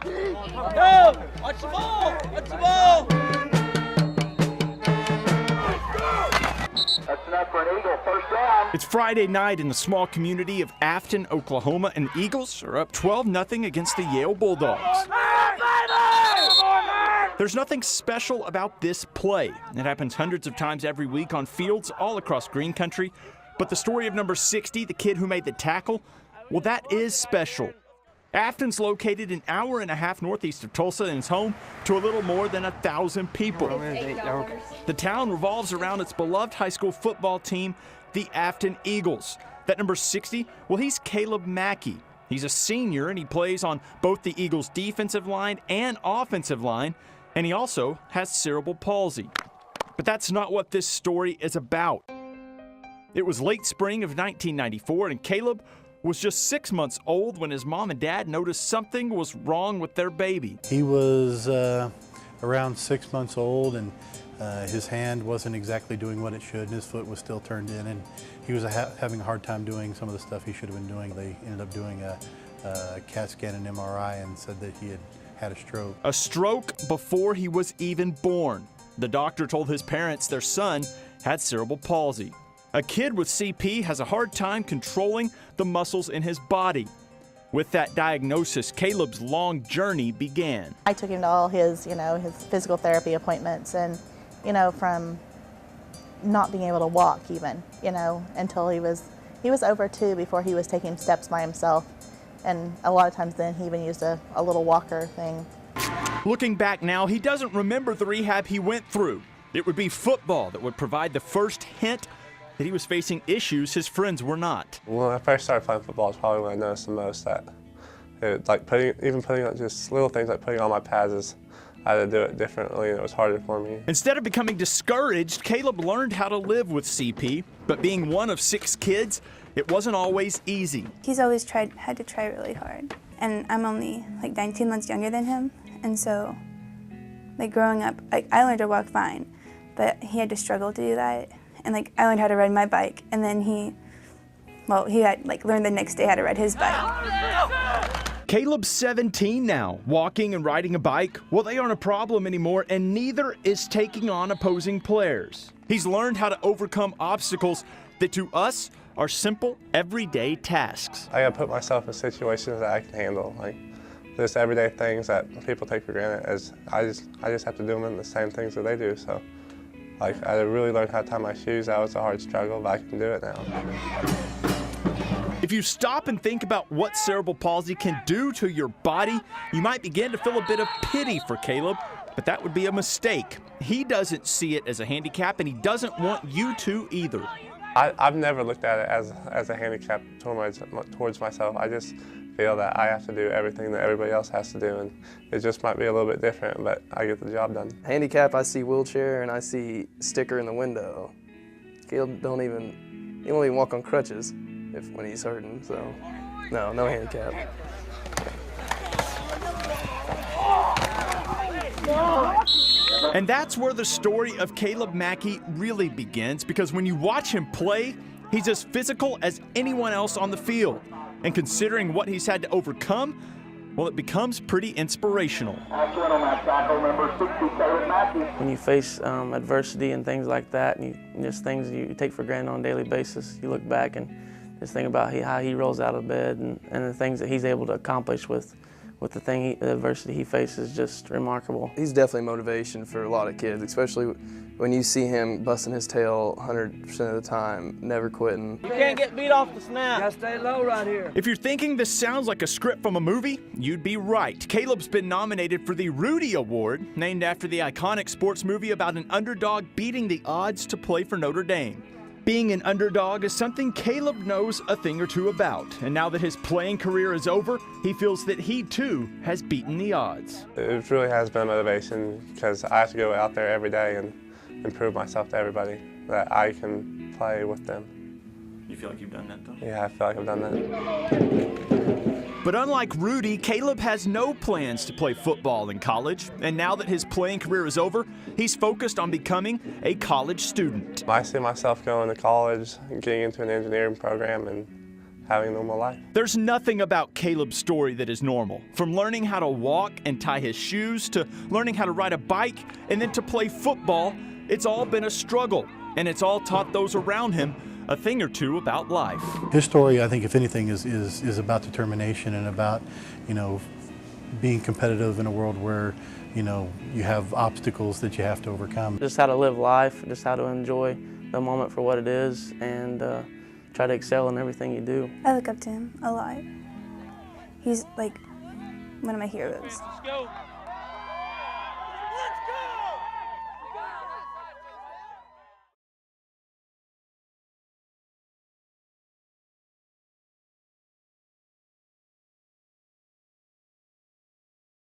Go! Watch the ball! Watch the ball! That's enough for an Eagle. First down. It's Friday night in the small community of Afton, Oklahoma, and the Eagles are up 12-0 against the Yale Bulldogs. There's nothing special about this play. It happens hundreds of times every week on fields all across Green Country. But the story of number 60, the kid who made the tackle, well, that is special. Afton's located an hour and a half northeast of Tulsa and is home to a little more than 1,000 people. The town revolves around its beloved high school football team, the Afton Eagles. That number 60, well, he's Kaleb Mackey. He's a senior, and he plays on both the Eagles' defensive line and offensive line, and he also has cerebral palsy. But that's not what this story is about. It was late spring of 1994, and Kaleb was just 6 months old when his mom and dad noticed something was wrong with their baby. He was around 6 months old, and his hand wasn't exactly doing what it should, and his foot was still turned in, and he was having a hard time doing some of the stuff he should have been doing. They ended up doing a CAT scan and MRI and said that he had a stroke. A stroke before he was even born. The doctor told his parents their son had cerebral palsy. A kid with CP has a hard time controlling the muscles in his body. With that diagnosis, Kaleb's long journey began. I took him to all his, his physical therapy appointments, and, from not being able to walk even, until he was over 2 before he was taking steps by himself. And a lot of times then he even used a little walker thing. Looking back now, he doesn't remember the rehab he went through. It would be football that would provide the first hint that he was facing issues his friends were not. When I first started playing football is probably when I noticed the most that putting on just little things like putting on my pads, I had to do it differently, and it was harder for me. Instead of becoming discouraged, Kaleb learned how to live with CP, but being one of 6 kids, it wasn't always easy. He's always had to try really hard, and I'm only like 19 months younger than him, and so growing up, I learned to walk fine, but he had to struggle to do that. And I learned how to ride my bike, and then he had learned the next day how to ride his bike. Kaleb's 17 now, walking and riding a bike. Well, they aren't a problem anymore, and neither is taking on opposing players. He's learned how to overcome obstacles that to us are simple, everyday tasks. I gotta put myself in situations that I can handle, just everyday things that people take for granted. I just have to do them in the same things that they do. So. I really learned how to tie my shoes. That was a hard struggle, but I can do it now. If you stop and think about what cerebral palsy can do to your body, you might begin to feel a bit of pity for Kaleb, but that would be a mistake. He doesn't see it as a handicap, and he doesn't want you to either. I've never looked at it as a handicap towards myself. I just feel that I have to do everything that everybody else has to do, and it just might be a little bit different, but I get the job done. Handicap, I see wheelchair and I see sticker in the window. Kaleb won't even walk on crutches when he's hurting, so no handicap. And that's where the story of Kaleb Mackey really begins, because when you watch him play, he's as physical as anyone else on the field. And considering what he's had to overcome, well, it becomes pretty inspirational. When you face adversity and things like that, and just things you take for granted on a daily basis, you look back and just think about how he rolls out of bed and the things that he's able to accomplish with the adversity he faces, just remarkable. He's definitely motivation for a lot of kids, especially when you see him busting his tail 100% of the time, never quitting. You can't get beat off the snap. You gotta stay low right here. If you're thinking this sounds like a script from a movie, you'd be right. Kaleb's been nominated for the Rudy Award, named after the iconic sports movie about an underdog beating the odds to play for Notre Dame. Being an underdog is something Kaleb knows a thing or two about, and now that his playing career is over, he feels that he too has beaten the odds. It really has been a motivation, because I have to go out there every day and prove myself to everybody that I can play with them. You feel like you've done that though? Yeah, I feel like I've done that. But unlike Rudy, Kaleb has no plans to play football in college, and now that his playing career is over, he's focused on becoming a college student. I see myself going to college and getting into an engineering program and having a normal life. There's nothing about Kaleb's story that is normal. From learning how to walk and tie his shoes to learning how to ride a bike and then to play football, it's all been a struggle, and it's all taught those around him a thing or two about life. His story, I think, if anything, is about determination and about, you know, being competitive in a world where, you know, you have obstacles that you have to overcome. Just how to live life, just how to enjoy the moment for what it is, and try to excel in everything you do. I look up to him a lot. He's like one of my heroes. Let's go. Let's go.